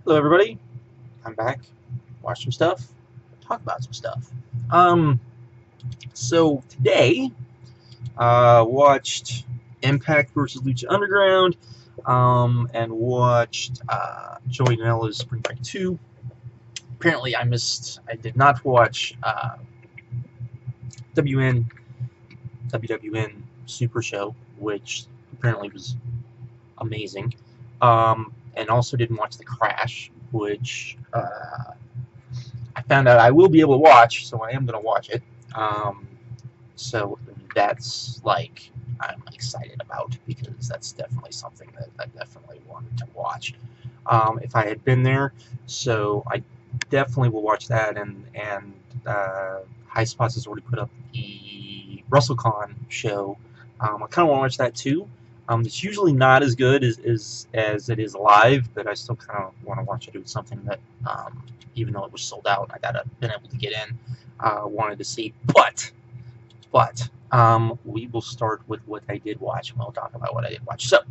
Hello everybody, I'm back, watch some stuff, talk about some stuff. So today, watched Impact versus Lucha Underground, and watched Joey Janela's Spring Break 2. Apparently I did not watch WWN Super Show, which apparently was amazing. And also didn't watch The Crash, which I found out I will be able to watch, so I am going to watch it. So that's like I'm excited about, because that's definitely something that I definitely wanted to watch if I had been there. So I definitely will watch that, and High Spots has already put up the WrestleCon show. I kind of want to watch that too. It's usually not as good as it is live, but I still kind of want to watch it. It was something that, even though it was sold out, I been able to get in. Wanted to see, but we will start with what I did watch, and we'll talk about what I did watch. So,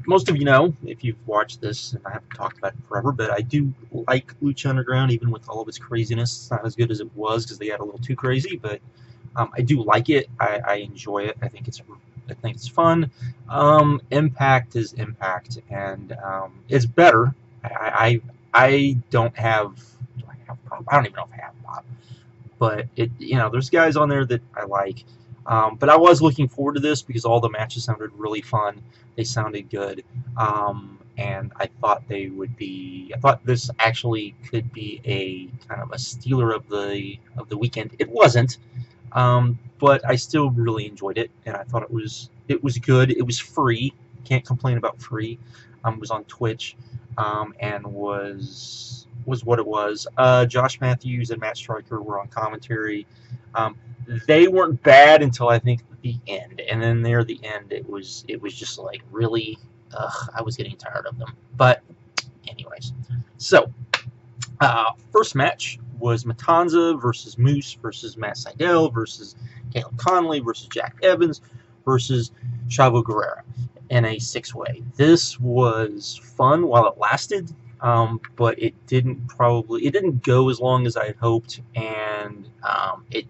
most of you know, if you've watched this, and I haven't talked about it forever, but I do like Lucha Underground, even with all of its craziness. It's not as good as it was because they got a little too crazy, but I do like it. I enjoy it. I think it's fun. Impact is Impact, and it's better. I don't have. Do I have a problem? I don't even know if I have a problem. But there's guys on there that I like. But I was looking forward to this because all the matches sounded really fun. They sounded good. And I thought they would be. I thought this actually could be a kind of a stealer of the weekend. It wasn't. But I still really enjoyed it, and I thought it was good. It was free. Can't complain about free. It was on Twitch, and was what it was. Josh Matthews and Matt Stryker were on commentary. They weren't bad until I think the end, and then near the end, it was just like really. I was getting tired of them. But anyways, so first match was Matanza versus Moose versus Matt Sydal versus Caleb Konley versus Jack Evans versus Chavo Guerrero in a six-way. This was fun while it lasted, but it didn't go as long as I had hoped, and it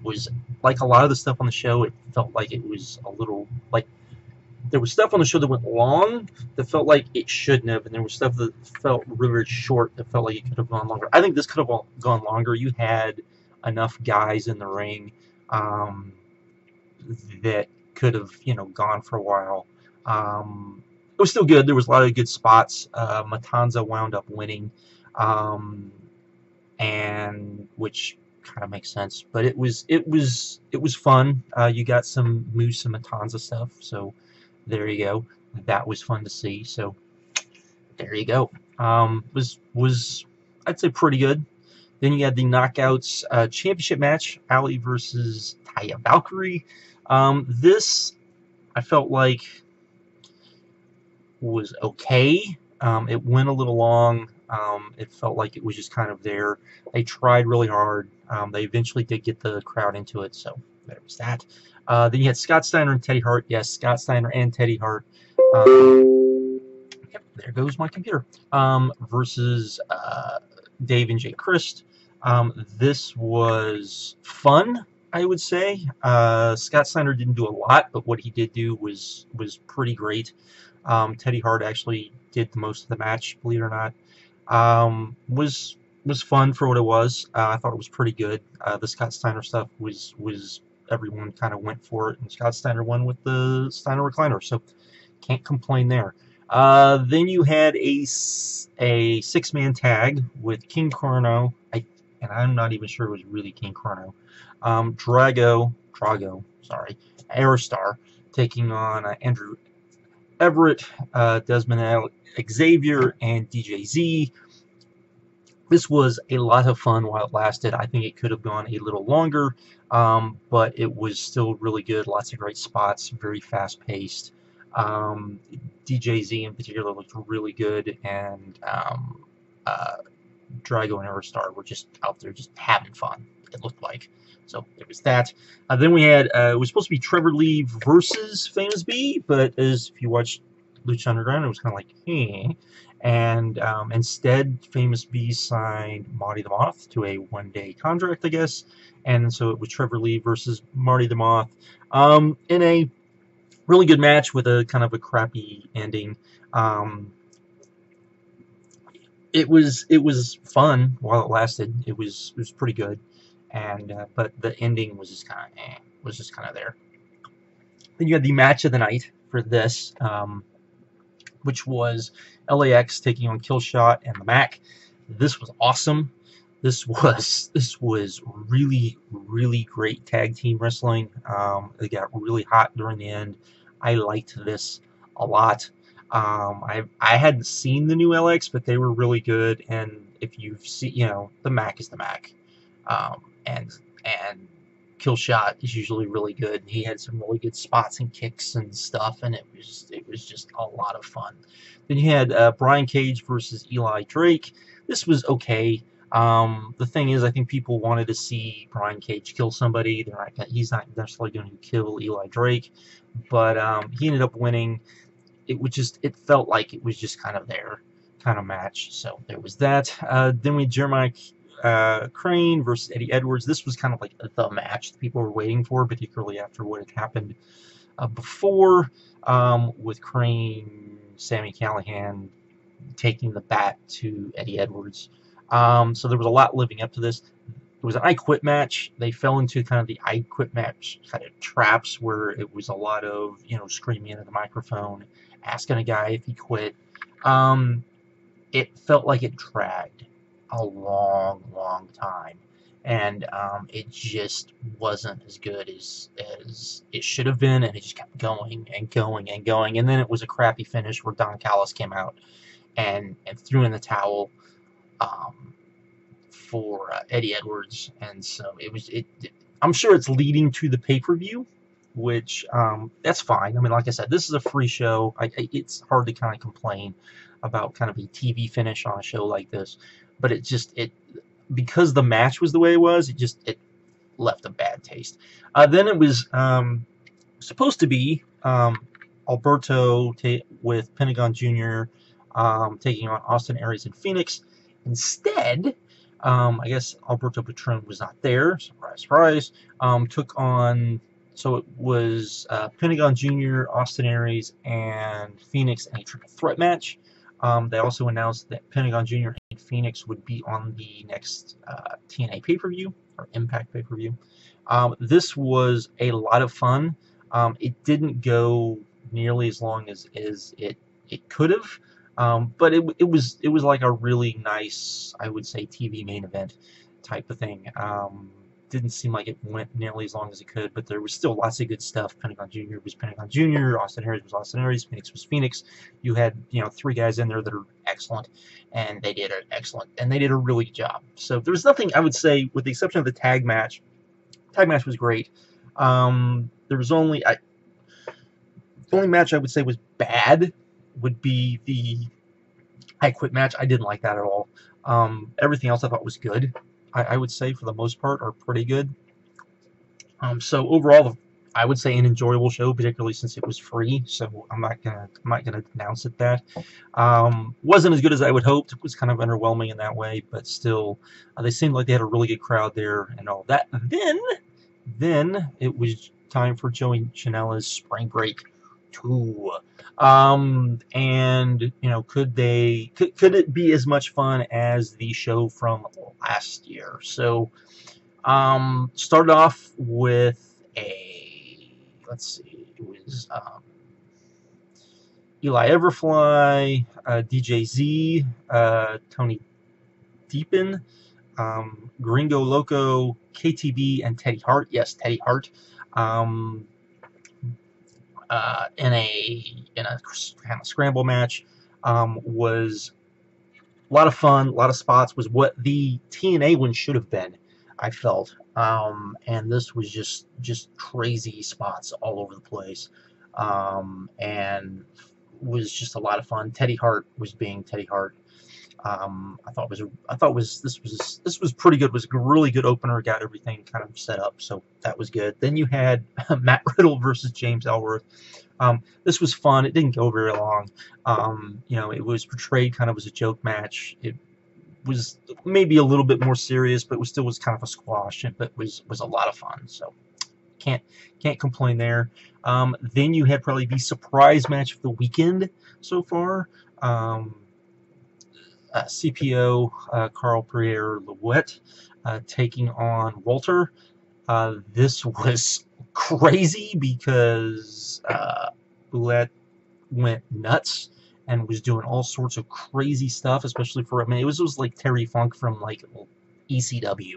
was like a lot of the stuff on the show. It felt like it was a little like. There was stuff on the show that went long that felt like it shouldn't have, and there was stuff that felt really short that felt like it could have gone longer. I think this could have gone longer. You had enough guys in the ring that could have, gone for a while. It was still good. There was a lot of good spots. Matanza wound up winning, and which kind of makes sense. But it was fun. You got some Moose and Matanza stuff, so. There you go. That was fun to see. So there you go. Was I'd say pretty good. Then you had the Knockouts championship match, Allie versus Taya Valkyrie. This I felt like was okay. It went a little long. It felt like it was just kind of there. They tried really hard. They eventually did get the crowd into it, so there was that. Then you had Scott Steiner and Teddy Hart. Yes, Scott Steiner and Teddy Hart. Yep, there goes my computer. Versus Dave and Jay Crist. This was fun, I would say. Scott Steiner didn't do a lot, but what he did do was pretty great. Teddy Hart actually did the most of the match, believe it or not. Was fun for what it was. I thought it was pretty good. The Scott Steiner stuff was everyone kind of went for it, and Scott Steiner won with the Steiner recliner, so can't complain there. Then you had a six-man tag with King Cuerno, and I'm not even sure it was really King Cuerno. Drago, sorry, Aerostar taking on Andrew Everett, Dezmond, Xavier, and DJZ. This was a lot of fun while it lasted. I think it could have gone a little longer, but it was still really good. Lots of great spots, very fast-paced. DJZ in particular looked really good, and Drago and Aerostar were just out there just having fun, it looked like. So there was that. Then we had, it was supposed to be Trevor Lee versus Famous B, but as if you watched Lucha Underground. It was kind of like, and instead, Famous B signed Marty the Moth to a one-day contract, I guess, and so it was Trevor Lee versus Marty the Moth, in a really good match with a kind of a crappy ending. It was fun while it lasted. It was pretty good, and but the ending was just kind of was just kind of there. Then you had the match of the night for this, which was LAX taking on Killshot and the Mack. This was awesome. This was really great tag team wrestling. They got really hot during the end. I liked this a lot. I hadn't seen the new LX, but they were really good. And if you've seen, the Mack is the Mack, and Killshot is usually really good. He had some really good spots and kicks and stuff, and it was just a lot of fun. Then you had Brian Cage versus Eli Drake. This was okay. The thing is, I think people wanted to see Brian Cage kill somebody. He's not necessarily going to kill Eli Drake, but he ended up winning. It felt like it was just kind of their kind of match. So there was that. Then we had Jeremiah Crane versus Eddie Edwards. This was kind of like the match that people were waiting for, particularly after what had happened before, with Crane, Sami Callihan taking the bat to Eddie Edwards. So there was a lot living up to this. It was an I Quit match. They fell into kind of the I Quit match kind of traps where it was a lot of, screaming into the microphone, asking a guy if he quit. It felt like it dragged a long time, and it just wasn't as good as it should have been, and it just kept going and going and going, and then it was a crappy finish where Don Callis came out and threw in the towel for Eddie Edwards, and so I'm sure it's leading to the pay-per-view, which that's fine. I mean, like I said, this is a free show. It's hard to kind of complain about kind of a TV finish on a show like this, but because the match was the way it was, it left a bad taste. Then it was supposed to be Alberto with Pentagon Jr. Taking on Austin Aries and Fenix. Instead, I guess Alberto Patron was not there. Surprise, surprise. Took on, so it was Pentagon Jr., Austin Aries, and Fenix in a triple threat match. They also announced that Pentagon Jr. and Fenix would be on the next TNA pay-per-view, or Impact pay-per-view. This was a lot of fun. It didn't go nearly as long as it could have, but it was like a really nice, I would say, TV main event type of thing. Didn't seem like it went nearly as long as it could, but there was still lots of good stuff. Pentagon Jr. was Pentagon Jr., Austin Aries was Austin Aries, Fenix was Fenix. You had, three guys in there that are excellent, and they did a really good job. So there was nothing, I would say, with the exception of the tag match. Tag match was great. There was only, the only match I would say was bad would be the I Quit match. I didn't like that at all. Everything else I thought was good. I would say, for the most part, are pretty good. So overall, I would say an enjoyable show, particularly since it was free. So I'm not gonna denounce it that. Wasn't as good as I would hoped. It was kind of underwhelming in that way, but still, they seemed like they had a really good crowd there and all that. Then it was time for Joey Janela's Spring Break 2. And could it be as much fun as the show from last year? So started off with let's see, it was Eli Everfly, DJ Z, Tony Deppen, Gringo Loco, KTB, and Teddy Hart. Yes, Teddy Hart. In a kind of scramble match. Was a lot of fun, a lot of spots. Was what the TNA one should have been, I felt. And this was just crazy spots all over the place, and was just a lot of fun. Teddy Hart was being Teddy Hart. This was pretty good. It was a really good opener. Got everything kind of set up, so that was good. Then you had Matt Riddle versus James Ellsworth. This was fun. It didn't go very long. It was portrayed kind of as a joke match. It was maybe a little bit more serious, but it still was kind of a squash, but was a lot of fun. So can't complain there. Then you had probably the surprise match of the weekend so far. CPO Carl Pierre Louette taking on Walter. This was crazy because Louette went nuts and was doing all sorts of crazy stuff, especially for, I mean, it was like Terry Funk from like ECW.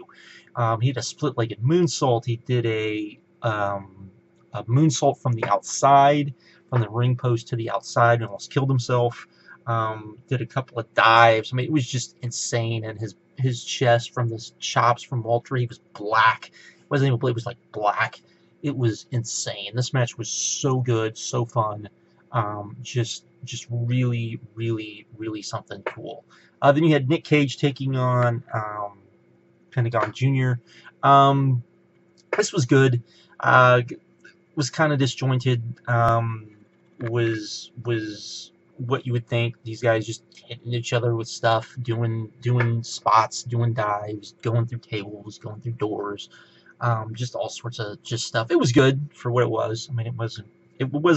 He had a split-legged moonsault. He did a moonsault from the outside, from the ring post to the outside, and almost killed himself. Did a couple of dives. I mean, it was just insane. And his chest from the chops from Walter, he was black. It wasn't even, it was like black. It was insane. This match was so good, so fun. Just really, really, really something cool. Then you had Nick Cage taking on Pentagon Jr. This was good. Was kind of disjointed. Was what you would think. These guys just hitting each other with stuff, doing spots, doing dives, going through tables, going through doors, just all sorts of just stuff. It was good for what it was. I mean, it wasn't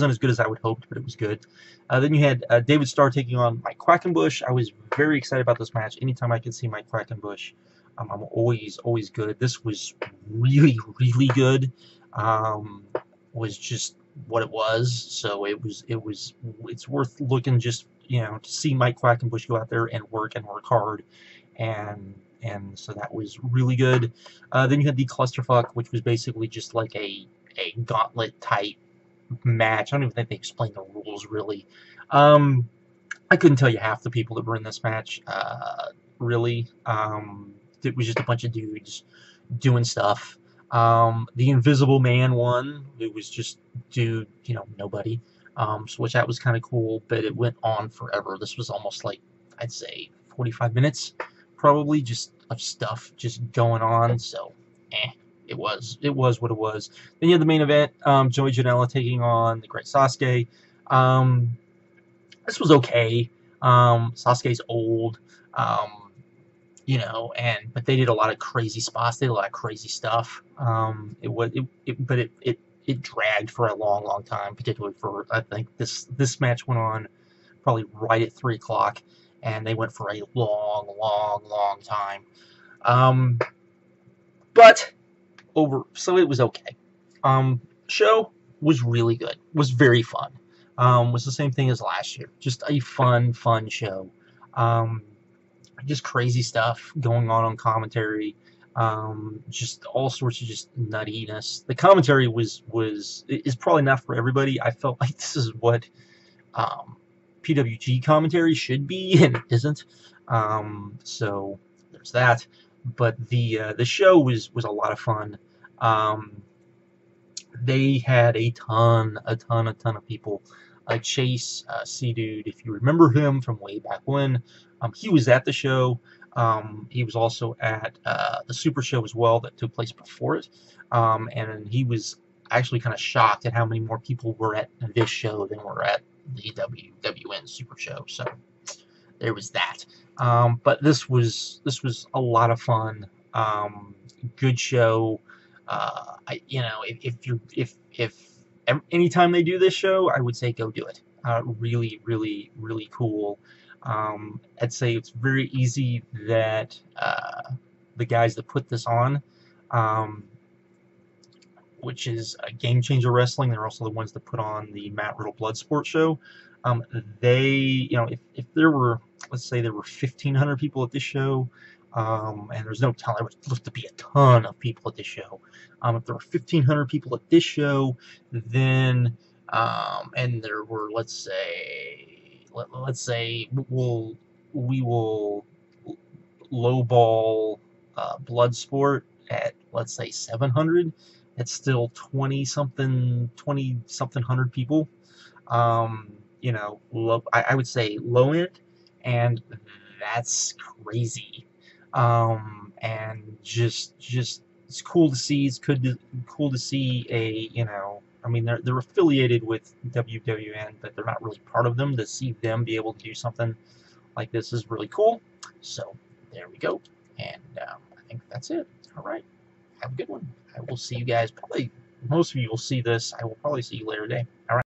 as good as I would hoped, but it was good. Then you had David Starr taking on Mike Quackenbush. I was very excited about this match. Anytime I could see Mike Quackenbush, I'm always good. This was really, really good. Was just what it was. So it's worth looking, just to see Mike Quackenbush go out there and work hard, and so that was really good. Then you had the clusterfuck, which was basically just like a gauntlet type match. I don't even think they explained the rules really. I couldn't tell you half the people that were in this match. Really, it was just a bunch of dudes doing stuff. The Invisible Man won. It was just dude, nobody. Which that was kind of cool, but it went on forever. This was almost like, I'd say 45 minutes, probably, just of stuff just going on. So, it was what it was. Then you had the main event, Joey Janela taking on the Great Sasuke. This was okay. Sasuke's old. But they did a lot of crazy spots. They did a lot of crazy stuff. It dragged for a long time, particularly for, I think this match went on probably right at 3 o'clock, and they went for a long time. So it was okay. Show was really good. Was very fun. Was the same thing as last year. Just a fun show. Just crazy stuff going on commentary. Just all sorts of just nuttiness. The commentary is probably not for everybody. I felt like this is what PWG commentary should be, and it isn't. So there's that. But the show was a lot of fun. They had a ton of people. Chase C-Dude, if you remember him from way back when, he was at the show. He was also at the Super Show as well that took place before it. And he was actually kind of shocked at how many more people were at this show than were at the WWN Super Show. So there was that. But this was a lot of fun. Good show. If anytime they do this show, I would say go do it. Really cool. I'd say it's very easy that the guys that put this on, which is Game Changer Wrestling, they're also the ones that put on the Matt Riddle Bloodsport show. They, if there were, let's say there were 1,500 people at this show, and there's no telling, there would look to be a ton of people at this show. If there were 1,500 people at this show, then, and there were, let's say we will lowball Bloodsport at, let's say, 700. It's still 20 something hundred people. I would say low end, and that's crazy. And just it's cool to see. It's cool to see a, I mean, they're affiliated with WWN, but they're not really part of them. To see them be able to do something like this is really cool. So there we go. And I think that's it. All right. Have a good one. I will see you guys probably. Most of you will see this. I will probably see you later today. All right.